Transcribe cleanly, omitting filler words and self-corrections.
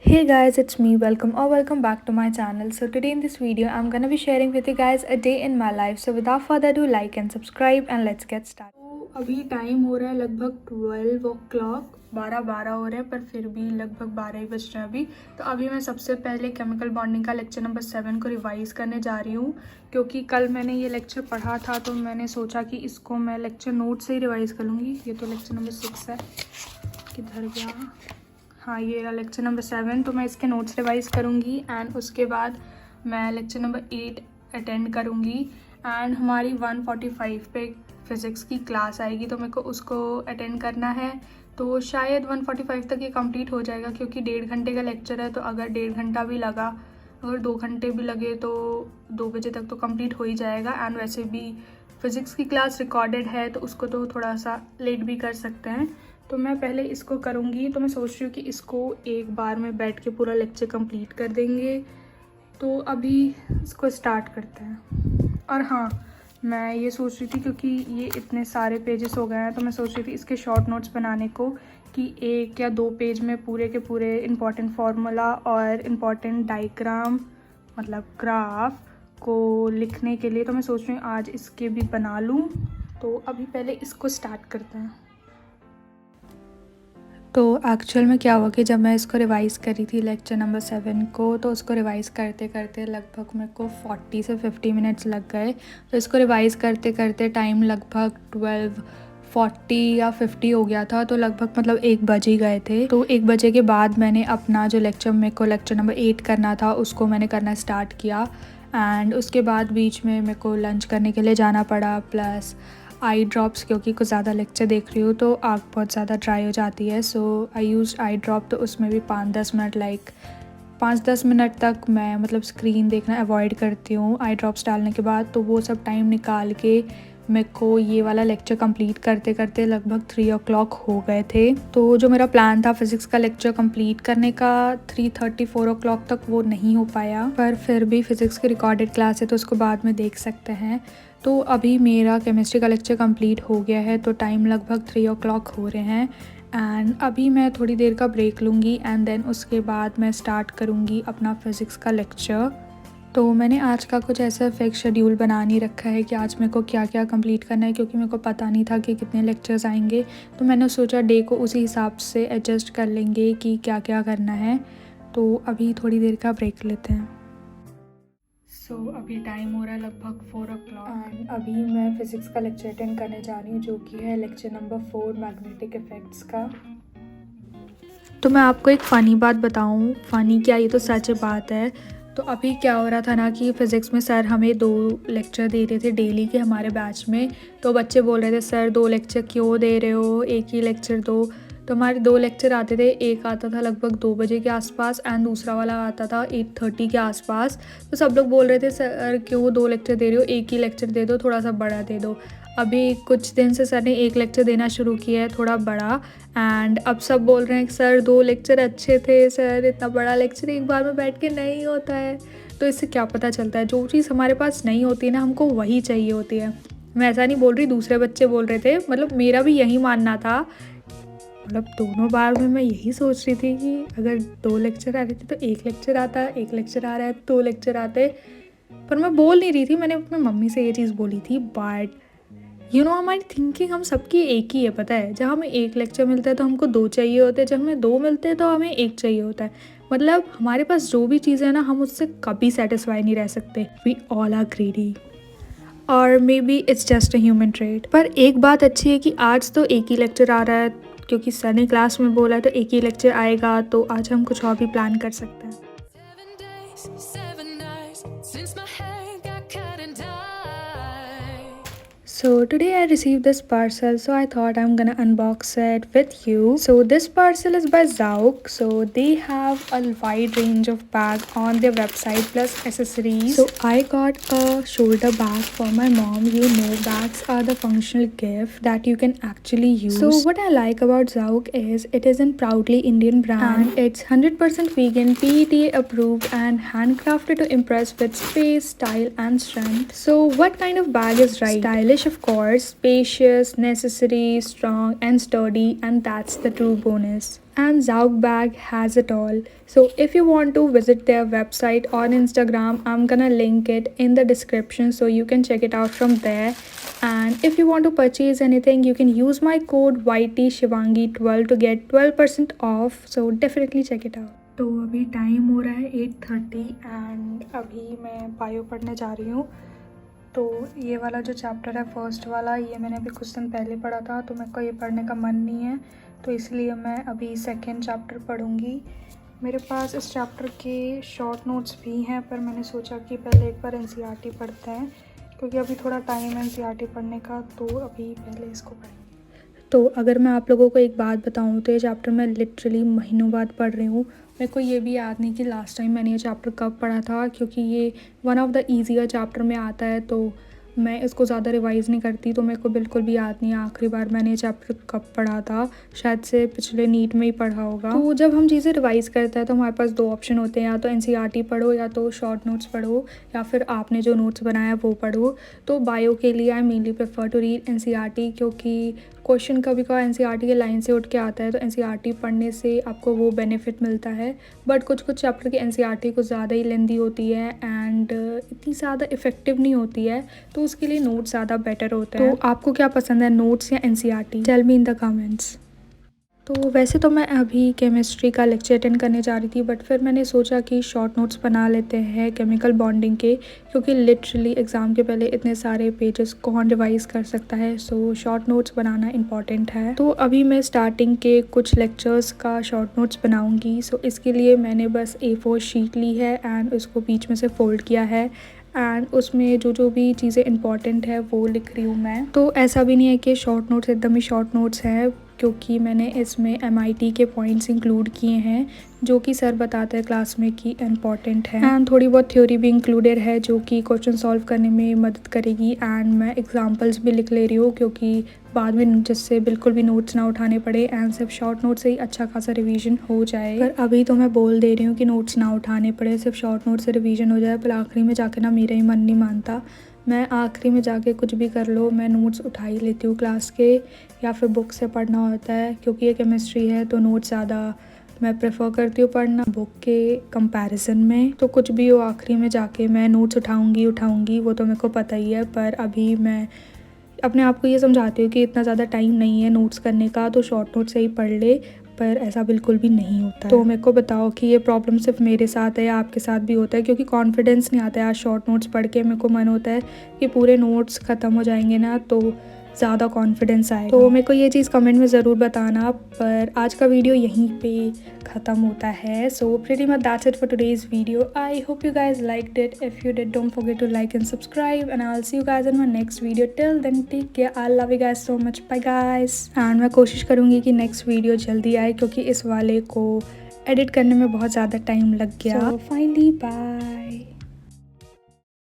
Hey guys, it's me. Welcome back to my channel. So today in this video, I'm gonna be sharing with you guys a day in my life. So without further ado, like and subscribe and let's get started. तो अभी time हो रहा है लगभग 12 o'clock, 12 हो रहे हैं पर फिर भी लगभग 12 ही बज रहे हैं अभी। तो अभी मैं सबसे पहले केमिकल बॉन्डिंग का लेक्चर नंबर 7 को रिवाइज़ करने जा रही हूँ, क्योंकि कल मैंने ये लेक्चर पढ़ा था तो मैंने सोचा कि इसको मैं लेक्चर नोट से ही रिवाइज़ कर लूँगी। ये तो लेक्चर नंबर 6 है, किधर गया? हाँ, ये रहा लेक्चर नंबर 7। तो मैं इसके नोट्स रिवाइज़ करूँगी एंड उसके बाद मैं लेक्चर नंबर 8 अटेंड करूँगी। एंड हमारी 1:45 पे फ़िज़िक्स की क्लास आएगी, तो मेरे को उसको अटेंड करना है। तो शायद 1:45 तक ये कंप्लीट हो जाएगा, क्योंकि 1.5 घंटे का लेक्चर है। तो अगर 1.5 घंटा भी लगा, अगर 2 घंटे भी लगे तो 2 बजे तक तो कंप्लीट हो ही जाएगा। एंड वैसे भी फ़िज़िक्स की क्लास रिकॉर्डेड है, तो उसको तो थोड़ा सा लेट भी कर सकते हैं। तो मैं पहले इसको करूँगी। तो मैं सोच रही हूँ कि इसको एक बार में बैठ के पूरा लेक्चर कंप्लीट कर देंगे। तो अभी इसको स्टार्ट करते हैं। और हाँ, मैं ये सोच रही थी, क्योंकि ये इतने सारे पेजेस हो गए हैं, तो मैं सोच रही थी इसके शॉर्ट नोट्स बनाने को, कि 1 या 2 पेज में पूरे के पूरे इम्पॉर्टेंट फार्मूला और इम्पॉर्टेंट डायग्राम मतलब ग्राफ को लिखने के लिए। तो मैं सोच रही हूँ आज इसके भी बना लूँ। तो अभी पहले इसको स्टार्ट करते हैं। तो एक्चुअल में क्या हुआ कि जब मैं इसको रिवाइज़ करी थी लेक्चर नंबर 7 को, तो उसको रिवाइज़ करते करते लगभग मेरे को 40 से 50 मिनट्स लग गए। तो इसको रिवाइज़ करते करते टाइम लगभग 12:40 या 50 हो गया था। तो लगभग मतलब 1 बज ही गए थे। तो 1 बजे के बाद मैंने अपना जो लेक्चर मेरे को लेक्चर नंबर 8 करना था, उसको मैंने करना स्टार्ट किया। एंड उसके बाद बीच में मेरे को लंच करने के लिए जाना पड़ा, प्लस आई ड्रॉप्स, क्योंकि कुछ ज़्यादा लेक्चर देख रही हूँ तो आँख बहुत ज़्यादा ड्राई हो जाती है। सो आई यूज़ आई ड्रॉप। तो उसमें भी 5-10 मिनट 5-10 मिनट तक मैं मतलब स्क्रीन देखना अवॉइड करती हूँ आई ड्रॉप्स डालने के बाद। तो वो सब टाइम निकाल के मेरे को ये वाला लेक्चर कंप्लीट करते करते लगभग 3 o'clock हो गए थे। तो जो मेरा प्लान था फ़िज़िक्स का लेक्चर कंप्लीट करने का 3:30-4 o'clock तक, वो नहीं हो पाया। पर फिर भी फ़िज़िक्स की रिकॉर्डेड क्लास है तो उसको बाद में देख सकते हैं। तो अभी मेरा केमिस्ट्री का लेक्चर कंप्लीट हो गया है, तो टाइम लगभग 3 o'clock हो रहे हैं। एंड अभी मैं थोड़ी देर का ब्रेक लूँगी एंड देन उसके बाद मैं स्टार्ट करूँगी अपना फ़िज़िक्स का लेक्चर। तो मैंने आज का कुछ ऐसा फिक्स शेड्यूल बना नहीं रखा है कि आज मेरे को क्या क्या कंप्लीट करना है, क्योंकि मेरे को पता नहीं था कि कितने लेक्चर्स आएंगे। तो मैंने सोचा डे को उसी हिसाब से एडजस्ट कर लेंगे कि क्या क्या करना है। तो अभी थोड़ी देर का ब्रेक लेते हैं। सो अभी टाइम हो रहा है लगभग 4 o'clock एंड अभी मैं फ़िज़िक्स का लेक्चर अटेंड करने जा रही हूँ, जो कि है लेक्चर नंबर 4 मैग्नेटिक इफ़ेक्ट्स का। तो मैं आपको एक फ़नी बात बताऊँ, फ़नी क्या, ये तो सच बात है। तो अभी क्या हो रहा था ना कि फ़िज़िक्स में सर हमें 2 लेक्चर दे रहे थे डेली के हमारे बैच में। तो बच्चे बोल रहे थे सर 2 लेक्चर क्यों दे रहे हो, एक ही लेक्चर दो। तो हमारे 2 लेक्चर आते थे, एक आता था लगभग 2 बजे के आसपास एंड दूसरा वाला आता था 8:30 के आसपास। तो सब लोग बोल रहे थे सर क्यों 2 लेक्चर दे रहे हो, एक ही लेक्चर दे दो, थोड़ा सा बड़ा दे दो। अभी कुछ दिन से सर ने एक लेक्चर देना शुरू किया है, थोड़ा बड़ा। एंड अब सब बोल रहे हैं कि सर 2 लेक्चर अच्छे थे, सर इतना बड़ा लेक्चर एक बार में बैठ के नहीं होता है। तो इससे क्या पता चलता है, जो चीज़ हमारे पास नहीं होती है ना, हमको वही चाहिए होती है। मैं ऐसा नहीं बोल रही, दूसरे बच्चे बोल रहे थे, मतलब मेरा भी यही मानना था। मतलब दोनों बार में मैं यही सोच रही थी कि अगर 2 लेक्चर आ रहे थे तो एक लेक्चर आता, एक लेक्चर आ रहा है 2 लेक्चर आते। पर मैं बोल नहीं रही थी, मैंने अपनी मम्मी से ये चीज़ बोली थी। बट हमारी थिंकिंग हम सबकी एक ही है, पता है। जब हमें एक लेक्चर मिलता है तो हमको 2 चाहिए होते हैं, जब हमें 2 मिलते हैं तो हमें 1 चाहिए होता है। मतलब हमारे पास जो भी चीज़ है ना, हम उससे कभी सेटिस्फाई नहीं रह सकते। वी ऑल आर ग्रीडी, और may be it's just a human trait. पर एक बात अच्छी है कि आज तो एक ही लेक्चर आ रहा है, क्योंकि सर ने क्लास में बोला है तो एक ही लेक्चर आएगा। तो आज हम कुछ और भी प्लान कर सकते हैं। So today I received this parcel, so I thought I'm gonna unbox it with you. So this parcel is by Zauk. So they have a wide range of bag on their website plus accessories. So I got a shoulder bag for my mom. Bags are the functional gift that you can actually use. So what I like about Zauk is it is a proudly Indian brand and it's 100% vegan, PETA approved and handcrafted to impress with space, style and strength. So what kind of bag is right? Stylish, of course, spacious, necessary, strong and sturdy, and that's the true bonus. and Zaugberg has it all. So if you want to visit their website on Instagram, I'm gonna link it in the description so you can check it out from there. And if you want to purchase anything, you can use my code YTShivangi12 to get 12% off. So definitely check it out. तो अभी time हो रहा है 8:30 and अभी मैं bio पढ़ने जा रही हूँ। तो ये वाला जो चैप्टर है फर्स्ट वाला, ये मैंने अभी कुछ दिन पहले पढ़ा था, तो मेरे को ये पढ़ने का मन नहीं है, तो इसलिए मैं अभी सेकंड चैप्टर पढ़ूँगी। मेरे पास इस चैप्टर के शॉर्ट नोट्स भी हैं, पर मैंने सोचा कि पहले एक बार एनसीईआरटी पढ़ते हैं, क्योंकि अभी थोड़ा टाइम है एनसीईआरटी पढ़ने का, तो अभी पहले इसको पढ़ेंगे। तो अगर मैं आप लोगों को एक बात बताऊँ तो ये चैप्टर मैं लिटरली महीनों बाद पढ़ रही हूँ। मेरे को ये भी याद नहीं कि लास्ट टाइम मैंने ये चैप्टर कब पढ़ा था, क्योंकि ये one of the easier chapter में आता है, तो मैं इसको ज़्यादा रिवाइज़ नहीं करती, तो मेरे को बिल्कुल भी याद नहीं है आखिरी बार मैंने ये चैप्टर कब पढ़ा था। शायद से पिछले नीट में ही पढ़ा होगा। तो जब हम चीज़ें रिवाइज़ करते हैं तो हमारे पास दो ऑप्शन होते हैं, या तो एनसीईआरटी पढ़ो, या तो शॉर्ट नोट्स पढ़ो, या फिर आपने जो नोट्स बनाया वो पढ़ो। तो बायो के लिए I mainly prefer to read NCERT, क्योंकि क्वेश्चन कभी कभार एनसीईआरटी के लाइन से उठ के आता है, तो एनसीईआरटी पढ़ने से आपको वो बेनिफिट मिलता है। बट कुछ चैप्टर की एनसीईआरटी कुछ ज़्यादा ही लेंदी होती है एंड इतनी ज़्यादा इफेक्टिव नहीं होती है, तो उसके लिए नोट्स ज़्यादा बेटर होते हैं। तो आपको क्या पसंद है, नोट्स या NCERT? Tell me in the comments. तो वैसे तो मैं अभी केमिस्ट्री का लेक्चर अटेंड करने जा रही थी, बट फिर मैंने सोचा कि शॉर्ट नोट्स बना लेते हैं केमिकल बॉन्डिंग के, क्योंकि लिटरली एग्ज़ाम के पहले इतने सारे पेजेस कौन रिवाइज़ कर सकता है। सो शॉर्ट नोट्स बनाना इम्पॉर्टेंट है। तो अभी मैं स्टार्टिंग के कुछ लेक्चर्स का शॉर्ट नोट्स बनाऊँगी। सो इसके लिए मैंने बस A4 शीट ली है एंड उसको बीच में से फ़ोल्ड किया है, एंड उसमें जो भी चीज़ें इंपॉर्टेंट है वो लिख रही हूँ मैं। तो ऐसा भी नहीं है कि शॉर्ट नोट्स एकदम ही शॉर्ट नोट्स हैं, क्योंकि मैंने इसमें MIT के पॉइंट्स इंक्लूड किए हैं जो कि सर बताते हैं क्लास में कि इम्पॉर्टेंट है, एंड थोड़ी बहुत थ्योरी भी इंक्लूडेड है जो कि क्वेश्चन सॉल्व करने में मदद करेगी। एंड मैं एग्जांपल्स भी लिख ले रही हूँ, क्योंकि बाद में जिससे बिल्कुल भी नोट्स ना उठाने पड़े एंड सिर्फ शॉर्ट नोट से ही अच्छा खासा रिवीजन हो जाए। पर अभी तो मैं बोल दे रही हूँ कि नोट्स ना उठाने पड़े, सिर्फ शॉर्ट नोट से रिवीजन हो जाए, पर आखिरी में जाके ना मेरा ही मन नहीं मानता। मैं आखिरी में जाके कुछ भी कर लो, मैं नोट्स उठा ही लेती हूँ क्लास के, या फिर बुक से पढ़ना होता है, क्योंकि ये केमिस्ट्री है तो नोट्स ज़्यादा मैं प्रेफर करती हूँ पढ़ना बुक के कंपैरिजन में। तो कुछ भी हो, आखिरी में जाके मैं नोट्स उठाऊँगी, वो तो मेरे को पता ही है। पर अभी मैं अपने आप को ये समझाती हूँ कि इतना ज़्यादा टाइम नहीं है नोट्स करने का, तो शॉर्ट नोट से ही पढ़ ले, पर ऐसा बिल्कुल भी नहीं होता। तो मेरे को बताओ कि ये प्रॉब्लम सिर्फ मेरे साथ है या आपके साथ भी होता है, क्योंकि कॉन्फिडेंस नहीं आता है आज शॉर्ट नोट्स पढ़ के। मेरे को मन होता है कि पूरे नोट्स ख़त्म हो जाएंगे ना तो ज़्यादा कॉन्फिडेंस आएगा। तो मेरे को ये चीज़ कमेंट में ज़रूर बताना। पर आज का वीडियो यहीं पे ख़त्म होता है। So pretty much that's it for today's video. I hope you guys liked it. If you did don't forget to like and subscribe, and I will see you guys in my next video. Till then take care, I love you guys so much, bye guys. And मैं कोशिश करूँगी कि next video जल्दी आए, क्योंकि इस वाले को एडिट करने में बहुत ज़्यादा टाइम लग गया। So finally bye.